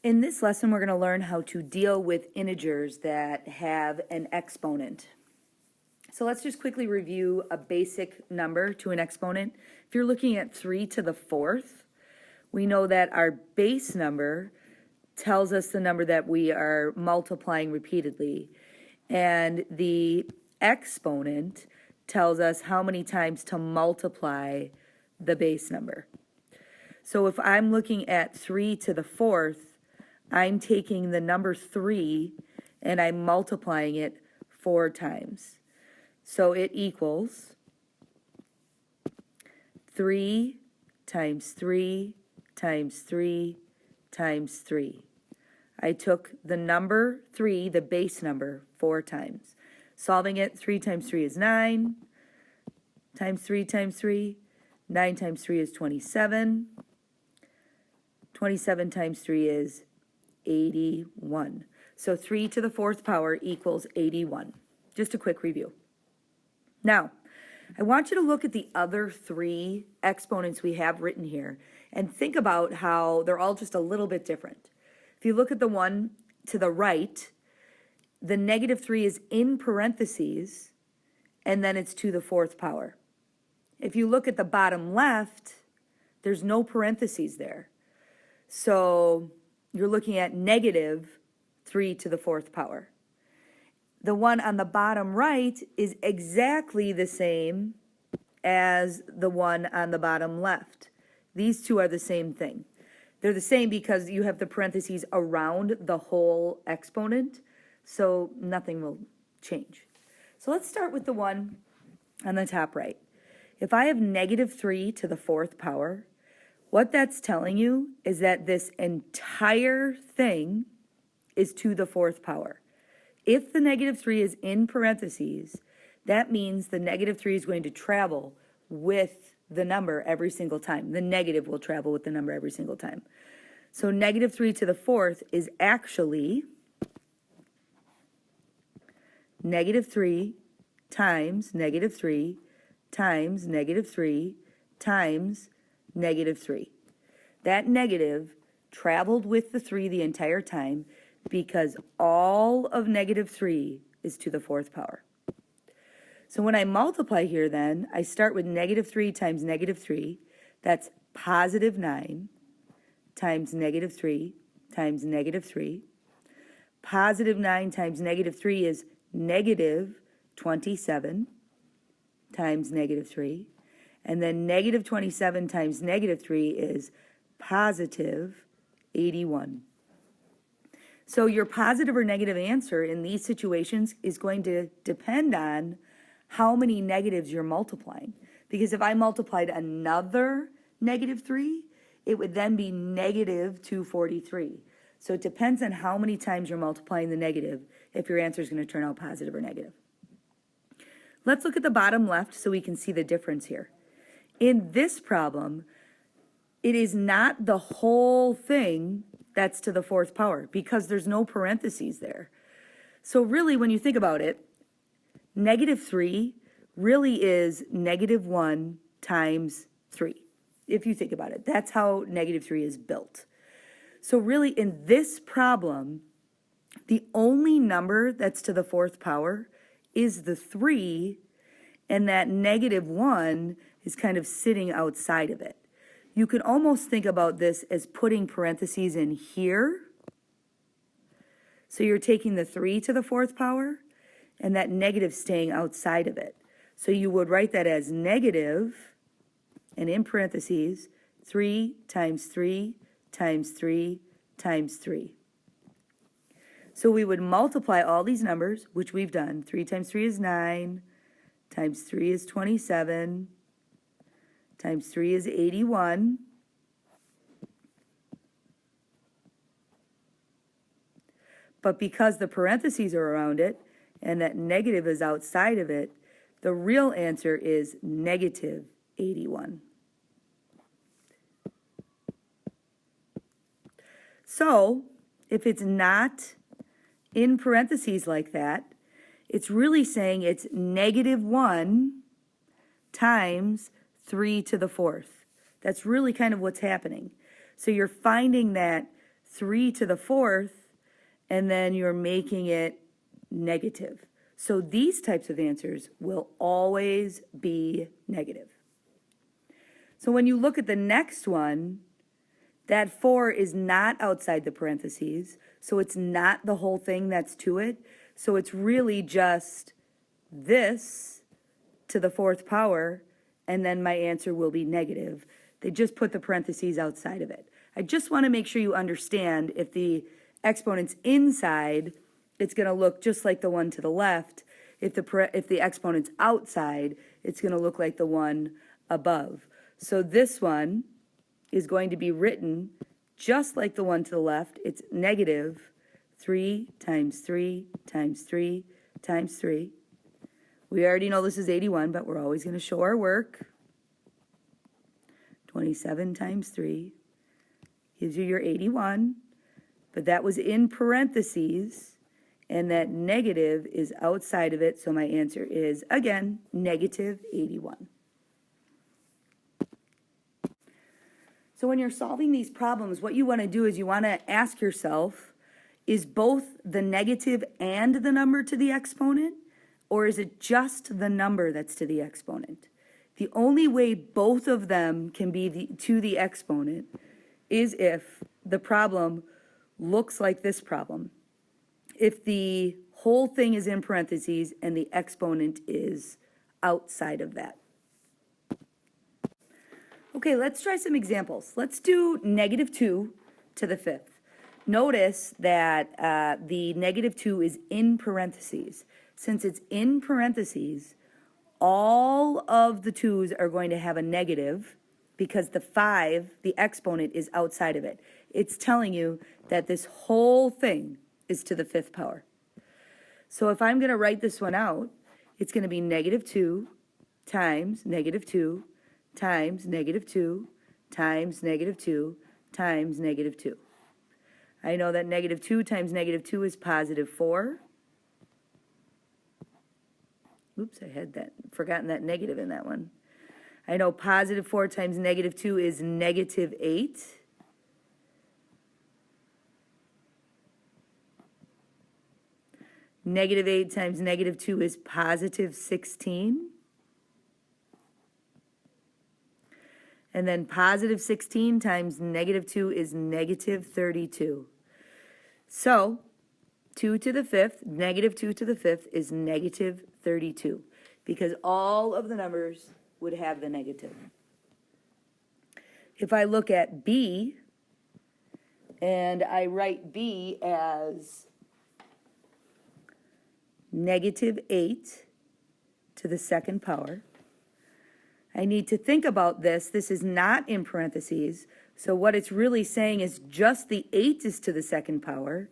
In this lesson, we're going to learn how to deal with integers that have an exponent. So let's just quickly review a basic number to an exponent. If you're looking at 3 to the 4th, we know that our base number tells us the number that we are multiplying repeatedly, and the exponent tells us how many times to multiply the base number. So if I'm looking at 3 to the 4th, I'm taking the number 3 and I'm multiplying it 4 times. So it equals 3 times 3 times 3 times 3. I took the number 3, the base number, 4 times. Solving it, 3 times 3 is 9, times 3 times 3. 9 times 3 is 27. 27 times 3 is 81. So 3 to the 4th power equals 81. Just a quick review. Now, I want you to look at the other 3 exponents we have written here and think about how they're all just a little bit different. If you look at the one to the right, the -3 is in parentheses, and then it's to the 4th power. If you look at the bottom left, there's no parentheses there. So you're looking at -3 to the 4th power. The one on the bottom right is exactly the same as the one on the bottom left. These two are the same thing. They're the same because you have the parentheses around the whole exponent, so nothing will change. So let's start with the one on the top right. If I have -3 to the 4th power, what that's telling you is that this entire thing is to the 4th power. If the -3 is in parentheses, that means the -3 is going to travel with the number every single time. The negative will travel with the number every single time. So -3 to the 4th is actually -3 times -3 times -3 times -3. That negative traveled with the 3 the entire time because all of -3 is to the 4th power. So when I multiply here then, I start with -3 times -3. That's +9 times -3 times -3. +9 times -3 is -27 times -3. And then -27 times -3 is +81. So your positive or negative answer in these situations is going to depend on how many negatives you're multiplying. Because if I multiplied another -3, it would then be -243. So it depends on how many times you're multiplying the negative if your answer is going to turn out positive or negative. Let's look at the bottom left so we can see the difference here. In this problem, it is not the whole thing that's to the 4th power because there's no parentheses there. So really, when you think about it, -3 really is -1 times 3. If you think about it, that's how -3 is built. So really, in this problem, the only number that's to the 4th power is the 3, and that -1 is kind of sitting outside of it. You can almost think about this as putting parentheses in here. So you're taking the 3 to the 4th power, and that negative staying outside of it. So you would write that as negative, and in parentheses, 3 times 3 times 3 times 3. So we would multiply all these numbers, which we've done. 3 times 3 is 9, times 3 is 27, times 3 is 81. But because the parentheses are around it, and that negative is outside of it, the real answer is -81. So, if it's not in parentheses like that, it's really saying it's -1 times 3 to the 4th. That's really kind of what's happening. So you're finding that 3 to the 4th, and then you're making it negative. So these types of answers will always be negative. So when you look at the next one, that 4 is not outside the parentheses, so it's not the whole thing that's to it. So it's really just this to the 4th power, and then my answer will be negative. They just put the parentheses outside of it. I just want to make sure you understand if the exponent's inside, it's going to look just like the one to the left. If the exponent's outside, it's going to look like the one above. So this one is going to be written just like the one to the left. It's negative 3 times 3 times 3 times 3. We already know this is 81, but we're always going to show our work. 27 times 3 gives you your 81, but that was in parentheses, and that negative is outside of it, so my answer is, again, negative 81. So when you're solving these problems, what you want to do is you want to ask yourself, is both the negative and the number to the exponent, or is it just the number that's to the exponent? The only way both of them can be to the exponent is if the problem looks like this problem. If the whole thing is in parentheses and the exponent is outside of that. Okay, let's try some examples. Let's do negative 2 to the 5th. Notice that the negative 2 is in parentheses. Since it's in parentheses, all of the 2's are going to have a negative because the 5, the exponent, is outside of it. It's telling you that this whole thing is to the 5th power. So if I'm going to write this one out, it's going to be negative 2 times negative 2 times negative 2 times negative 2 times negative 2. I know that negative 2 times negative 2 is positive 4. Oops, I had forgotten that negative in that one. I know positive 4 times negative 2 is negative 8. Negative 8 times negative 2 is positive 16. And then positive 16 times negative 2 is negative 32. So 2 to the 5th, negative 2 to the 5th is negative 32 because all of the numbers would have the negative. If I look at B and I write B as negative 8 to the 2nd power, I need to think about this. This is not in parentheses, so what it's really saying is just the 8 is to the 2nd power,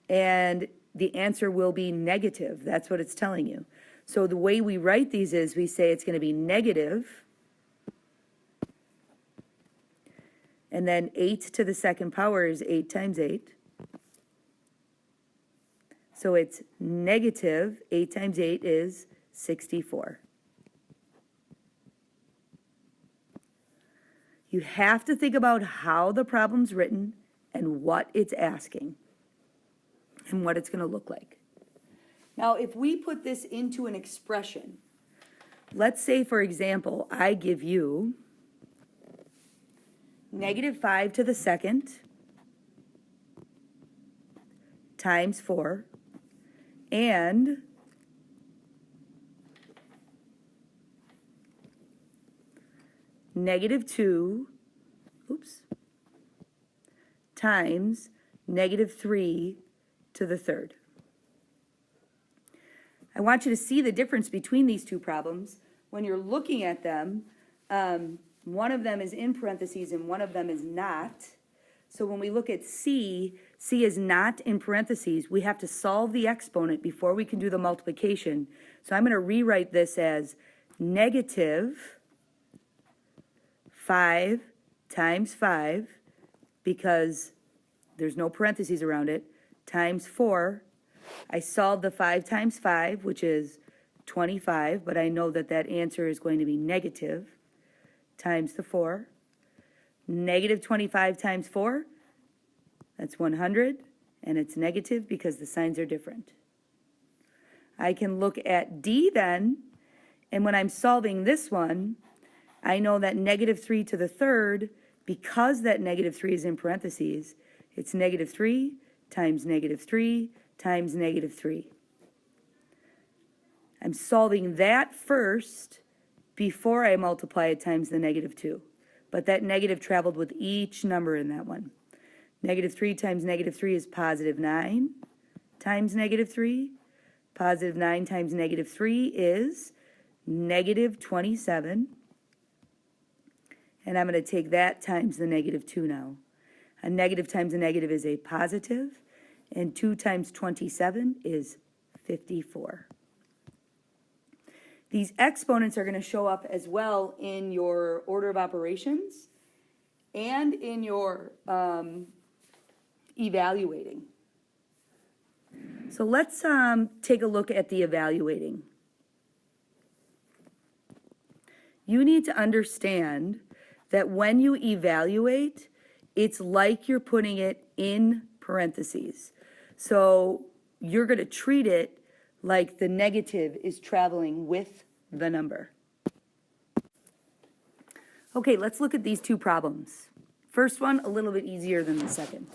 and the answer will be negative. That's what it's telling you. So the way we write these is we say it's going to be negative, and then 8 to the 2nd power is 8 times 8. So it's negative 8 times 8 is 64. You have to think about how the problem's written and what it's asking and what it's going to look like. Now, if we put this into an expression, let's say, for example, I give you negative 5 to the 2nd times 4 and negative 2, times negative 3 to the 3rd. I want you to see the difference between these two problems. When you're looking at them, one of them is in parentheses and one of them is not. So when we look at C, C is not in parentheses. We have to solve the exponent before we can do the multiplication. So I'm going to rewrite this as negative 5 times 5, because there's no parentheses around it, times 4. I solved the 5 times 5, which is 25, but I know that that answer is going to be negative, times the 4. Negative 25 times 4, That's 100, and it's negative because the signs are different. I can look at D then, and when I'm solving this one, I know that negative 3 to the third, because that negative 3 is in parentheses, it's negative 3 times negative 3 times negative 3. I'm solving that first before I multiply it times the negative 2. But that negative traveled with each number in that one. Negative 3 times negative 3 is positive 9 times negative 3. Positive 9 times negative 3 is negative 27. And I'm going to take that times the negative 2 now. A negative times a negative is a positive, and 2 times 27 is 54. These exponents are going to show up as well in your order of operations and in your evaluating. So let's take a look at the evaluating. You need to understand that when you evaluate, it's like you're putting it in parentheses. So you're going to treat it like the negative is traveling with the number. Okay, let's look at these two problems. First one, a little bit easier than the second.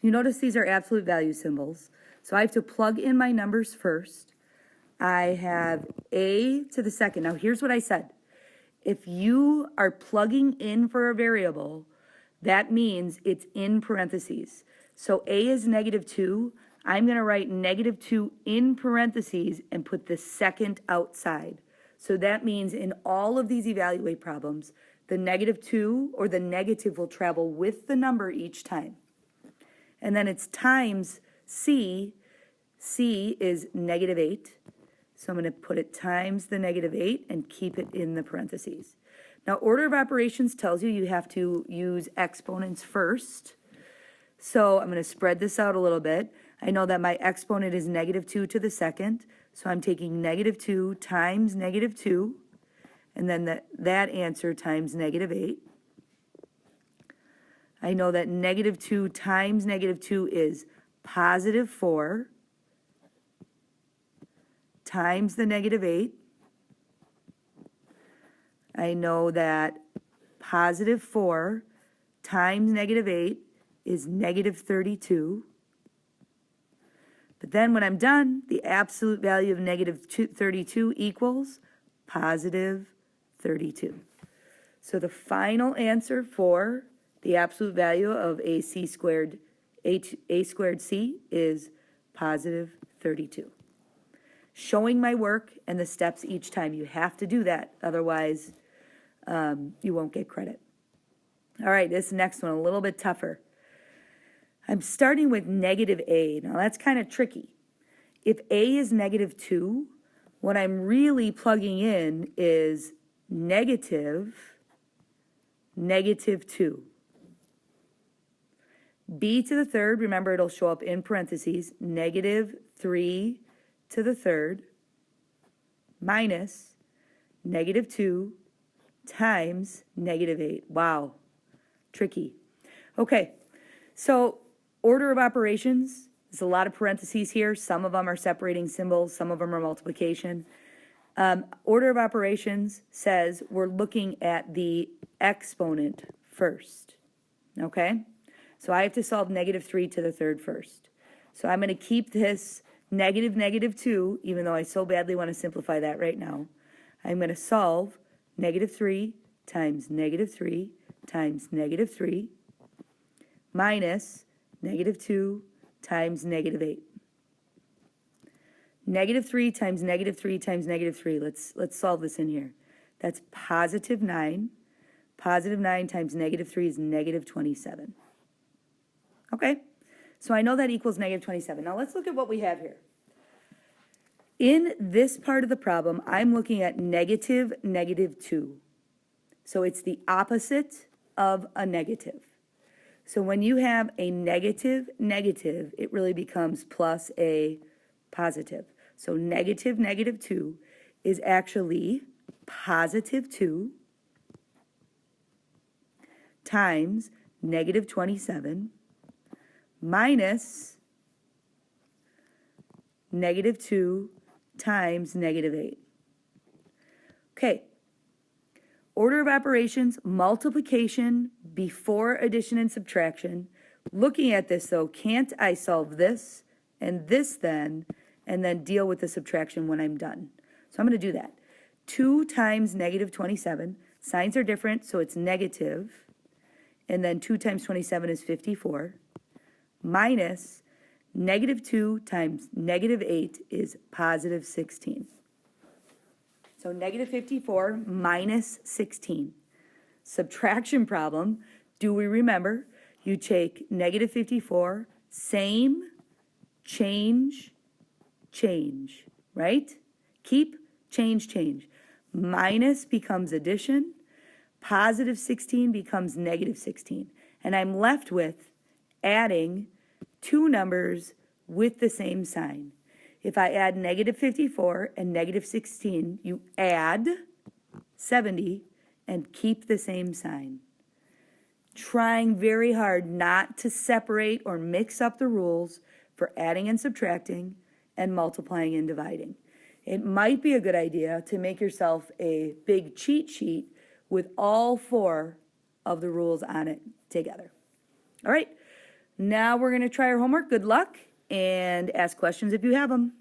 You notice these are absolute value symbols. So I have to plug in my numbers first. I have a to the second. Now here's what I said. If you are plugging in for a variable, that means it's in parentheses. So a is negative 2. I'm going to write negative 2 in parentheses and put the second outside. So that means in all of these evaluate problems, the negative 2 or the negative will travel with the number each time. And then it's times C. C is negative 8. So I'm going to put it times the negative 8 and keep it in the parentheses. Now, order of operations tells you have to use exponents first. So I'm going to spread this out a little bit. I know that my exponent is negative 2 to the second. So I'm taking negative 2 times negative 2. And then that answer times negative 8. I know that negative 2 times negative 2 is positive 4 times the negative 8. I know that positive 4 times negative 8 is negative 32. But then when I'm done, the absolute value of negative 32 equals positive 32. So the final answer for the absolute value of a squared c is positive 32. Showing my work and the steps each time. You have to do that, otherwise you won't get credit. All right, this next one, a little bit tougher. I'm starting with negative a. Now that's kind of tricky. If a is negative 2, what I'm really plugging in is negative 2. B to the third, remember it'll show up in parentheses, negative 3 to the third minus negative 2 times negative 8. Wow, tricky. Okay, so order of operations, there's a lot of parentheses here. Some of them are separating symbols, some of them are multiplication. Order of operations says we're looking at the exponent first, okay? So I have to solve negative 3 to the third first. So I'm going to keep this negative 2, even though I so badly want to simplify that right now. I'm going to solve negative 3 times negative 3 times negative 3 minus negative 2 times negative 8. Negative 3 times negative 3 times negative 3. Let's solve this in here. That's positive 9. Positive 9 times negative 3 is negative 27. Okay, so I know that equals negative 27. Now let's look at what we have here. In this part of the problem, I'm looking at negative 2. So it's the opposite of a negative. So when you have a negative, it really becomes plus a positive. So negative 2 is actually positive 2 times negative 27 minus negative 2 times negative 8. Okay. Order of operations, multiplication before addition and subtraction. Looking at this, though, can't I solve this and this then, and then deal with the subtraction when I'm done? So I'm going to do that. 2 times negative 27. Signs are different, so it's negative. And then 2 times 27 is 54. Minus negative 2 times negative 8 is positive 16. So negative 54 minus 16. Subtraction problem, do we remember? You take negative 54, same, change, change, right? Keep, change, change. Minus becomes addition. Positive 16 becomes negative 16. And I'm left with adding two numbers with the same sign. If I add negative 54 and negative 16, you add 70 and keep the same sign. Trying very hard not to separate or mix up the rules for adding and subtracting and multiplying and dividing. It might be a good idea to make yourself a big cheat sheet with all 4 of the rules on it together. All right, now we're going to try our homework. Good luck, and ask questions if you have them.